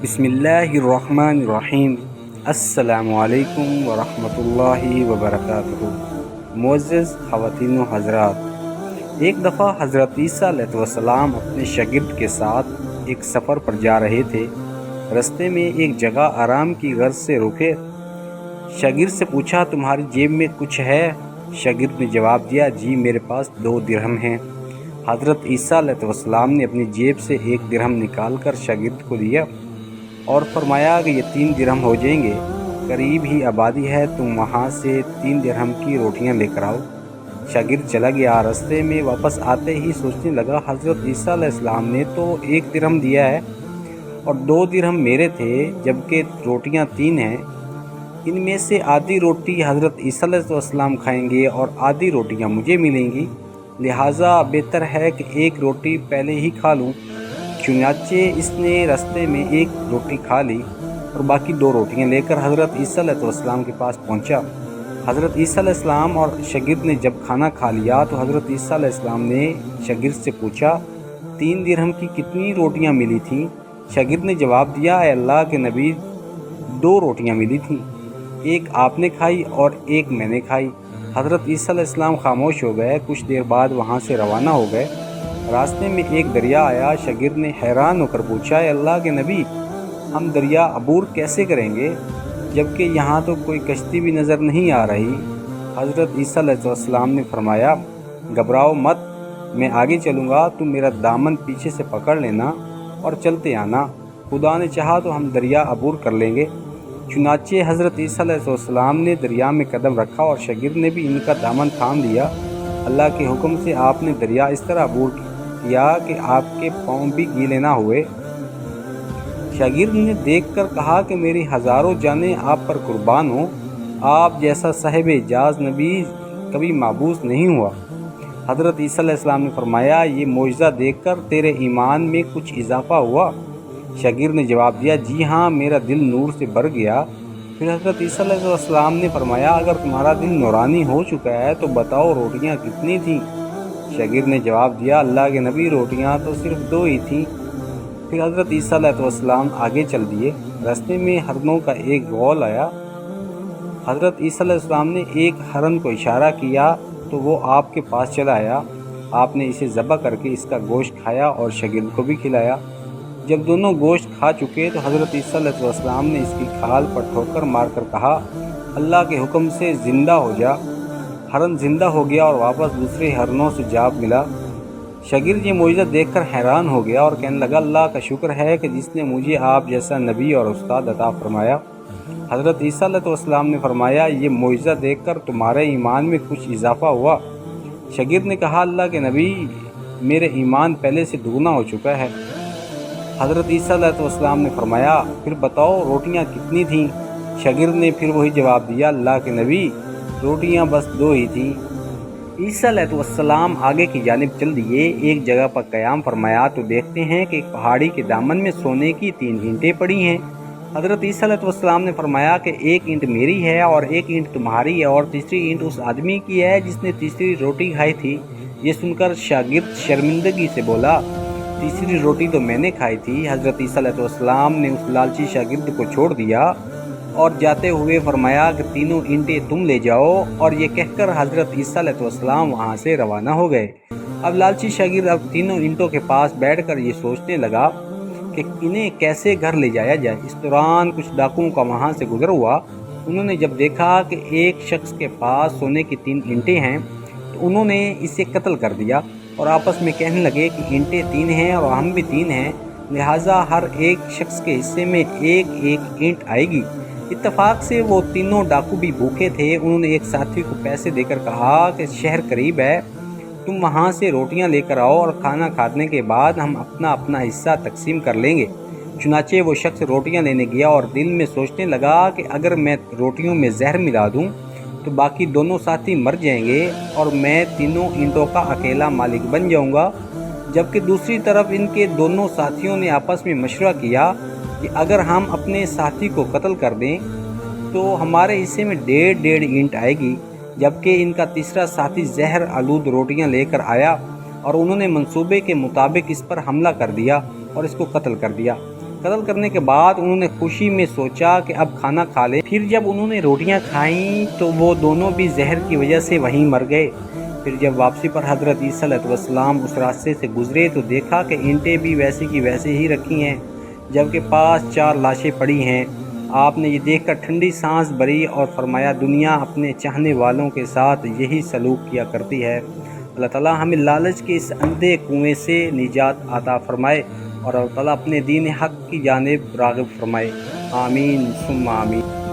بسم اللہ الرحمن الرحیم۔ السلام علیکم ورحمۃ اللہ وبرکاتہ۔ معزز خواتین و حضرات، ایک دفعہ حضرت عیسیٰ علیہ السلام اپنے شاگرد کے ساتھ ایک سفر پر جا رہے تھے۔ رستے میں ایک جگہ آرام کی غرض سے رکے۔ شاگرد سے پوچھا، تمہاری جیب میں کچھ ہے؟ شاگرد نے جواب دیا، جی میرے پاس 2 درہم ہیں۔ حضرت عیسیٰ علیہ السلام نے اپنی جیب سے 1 درہم نکال کر شاگرد کو دیا اور فرمایا کہ یہ 3 درہم ہو جائیں گے، قریب ہی آبادی ہے، تم وہاں سے 3 درہم کی روٹیاں لے کر آؤ۔ شاگرد چلا گیا۔ راستے میں واپس آتے ہی سوچنے لگا، حضرت عیسیٰ علیہ السلام نے تو 1 درہم دیا ہے اور 2 درہم میرے تھے، جبکہ روٹیاں 3 ہیں۔ ان میں سے آدھی روٹی حضرت عیسیٰ علیہ السلام کھائیں گے اور آدھی روٹیاں مجھے ملیں گی، لہٰذا بہتر ہے کہ 1 روٹی پہلے ہی کھا لوں۔ چنانچہ اس نے راستے میں 1 روٹی کھا لی اور باقی 2 روٹیاں لے کر حضرت عیسیٰ علیہ السلام کے پاس پہنچا۔ حضرت عیسیٰ علیہ السلام اور شاگرد نے جب کھانا کھا لیا تو حضرت عیسیٰ علیہ السلام نے شاگرد سے پوچھا، 3 درہم کی کتنی روٹیاں ملی تھیں؟ شاگرد نے جواب دیا، اے اللہ کے نبی، 2 روٹیاں ملی تھیں، 1 آپ نے کھائی اور 1 میں نے کھائی۔ حضرت عیسیٰ علیہ السلام خاموش ہو گئے۔ کچھ دیر بعد وہاں سے روانہ ہو گئے۔ راستے میں ایک دریا آیا۔ شاگرد نے حیران ہو کر پوچھا، اے اللہ کے نبی، ہم دریا عبور کیسے کریں گے، جبکہ یہاں تو کوئی کشتی بھی نظر نہیں آ رہی؟ حضرت عیسیٰ علیہ السلام نے فرمایا، گھبراؤ مت، میں آگے چلوں گا، تم میرا دامن پیچھے سے پکڑ لینا اور چلتے آنا، خدا نے چاہا تو ہم دریا عبور کر لیں گے۔ چنانچہ حضرت عیسیٰ علیہ السلام نے دریا میں قدم رکھا اور شاگرد نے بھی ان کا دامن تھام لیا۔ اللہ کے حکم سے آپ نے دریا اس طرح عبور کیا کہ آپ کے پاؤں بھی گیلے نہ ہوئے۔ شاگرد نے دیکھ کر کہا کہ میری ہزاروں جانیں آپ پر قربان ہوں، آپ جیسا صاحب اعجاز نبی کبھی معبوس نہیں ہوا۔ حضرت عیسیٰ علیہ السلام نے فرمایا، یہ معجزہ دیکھ کر تیرے ایمان میں کچھ اضافہ ہوا؟ شاگرد نے جواب دیا، جی ہاں، میرا دل نور سے بھر گیا۔ پھر حضرت عیسیٰ علیہ السلام نے فرمایا، اگر تمہارا دل نورانی ہو چکا ہے تو بتاؤ روٹیاں کتنی تھیں؟ شاگرد نے جواب دیا، اللہ کے نبی، روٹیاں تو صرف 2 ہی تھیں۔ پھر حضرت عیسیٰ علیہ السلام آگے چل دیے۔ راستے میں ہرنوں کا ایک غول آیا۔ حضرت عیسیٰ علیہ السلام نے ایک ہرن کو اشارہ کیا تو وہ آپ کے پاس چلا آیا۔ آپ نے اسے ذبح کر کے اس کا گوشت کھایا اور شاگرد کو بھی کھلایا۔ جب دونوں گوشت کھا چکے تو حضرت عیسیٰ علیہ السلام نے اس کی کھال پر ٹھوکر مار کر کہا، اللہ کے حکم سے زندہ ہو جا۔ ہرن زندہ ہو گیا اور واپس دوسرے ہرنوں سے جا ملا۔ شاگرد یہ معجزہ دیکھ کر حیران ہو گیا اور کہنے لگا، اللہ کا شکر ہے کہ جس نے مجھے آپ جیسا نبی اور استاد عطا فرمایا۔ حضرت عیسیٰ علیہ السلام نے فرمایا، یہ معجزہ دیکھ کر تمہارے ایمان میں کچھ اضافہ ہوا؟ شاگرد نے کہا، اللہ کے نبی، میرے ایمان پہلے سے دگنا ہو چکا ہے۔ حضرت عیسیٰ علیہ السلام نے فرمایا، پھر بتاؤ روٹیاں کتنی تھیں؟ شاگرد نے پھر وہی جواب دیا، اللہ کے نبی، روٹیاں بس 2 ہی تھیں۔ عیسیٰ علیہ السلام آگے کی جانب چل دیے۔ ایک جگہ پر قیام فرمایا تو دیکھتے ہیں کہ ایک پہاڑی کے دامن میں سونے کی 3 اینٹیں پڑی ہیں۔ حضرت عیسیٰ علیہ السلام نے فرمایا کہ 1 اینٹ میری ہے اور 1 اینٹ تمہاری ہے اور تیسری اینٹ اس آدمی کی ہے جس نے تیسری روٹی کھائی تھی۔ یہ سن کر شاگرد شرمندگی سے بولا، تیسری روٹی تو میں نے کھائی تھی۔ حضرت عیسیٰ علیہ السلام نے اس لالچی شاگرد کو چھوڑ دیا اور جاتے ہوئے فرمایا کہ 3 اینٹیں تم لے جاؤ، اور یہ کہہ کر حضرت عیسیٰ علیہ السلام وہاں سے روانہ ہو گئے۔ اب لالچی شاگرد 3 اینٹوں کے پاس بیٹھ کر یہ سوچنے لگا کہ انہیں کیسے گھر لے جایا جائے۔ اس دوران کچھ ڈاکوؤں کا وہاں سے گزر ہوا۔ انہوں نے جب دیکھا کہ ایک شخص کے پاس سونے کی 3 اینٹیں ہیں تو انہوں نے اسے قتل کر دیا اور آپس میں کہنے لگے کہ اینٹیں 3 ہیں اور ہم بھی 3 ہیں، لہٰذا ہر ایک شخص کے حصے میں 1 اینٹ آئے گی۔ اتفاق سے وہ تینوں ڈاکو بھی بھوکے تھے۔ انہوں نے ایک ساتھی کو پیسے دے کر کہا کہ شہر قریب ہے، تم وہاں سے روٹیاں لے کر آؤ اور کھانا کھانے کے بعد ہم اپنا اپنا حصہ تقسیم کر لیں گے۔ چنانچہ وہ شخص روٹیاں لینے گیا اور دل میں سوچنے لگا کہ اگر میں روٹیوں میں زہر ملا دوں تو باقی دونوں ساتھی مر جائیں گے اور میں 3 اینٹوں کا اکیلا مالک بن جاؤں گا، جبکہ دوسری طرف ان کے دونوں ساتھیوں نے آپس میں مشورہ کیا کہ اگر ہم اپنے ساتھی کو قتل کر دیں تو ہمارے حصے میں 1.5 اینٹ آئے گی، جبکہ ان کا تیسرا ساتھی زہر آلود روٹیاں لے کر آیا اور انہوں نے منصوبے کے مطابق اس پر حملہ کر دیا اور اس کو قتل کر دیا۔ قتل کرنے کے بعد انہوں نے خوشی میں سوچا کہ اب کھانا کھا لیں۔ پھر جب انہوں نے روٹیاں کھائیں تو وہ دونوں بھی زہر کی وجہ سے وہیں مر گئے۔ پھر جب واپسی پر حضرت عیسیٰ علیہ السلام اس راستے سے گزرے تو دیکھا کہ اینٹیں بھی ویسی کی ویسے ہی رکھی ہیں، جبکہ پاس 4 لاشیں پڑی ہیں۔ آپ نے یہ دیکھ کر ٹھنڈی سانس بھری اور فرمایا دنیا اپنے چاہنے والوں کے ساتھ یہی سلوک کیا کرتی ہے۔ اللہ تعالیٰ ہمیں لالچ کے اس اندھے کنویں سے نجات عطا فرمائے اور اللہ تعالیٰ اپنے دین حق کی جانب راغب فرمائے۔ آمین ثم آمین۔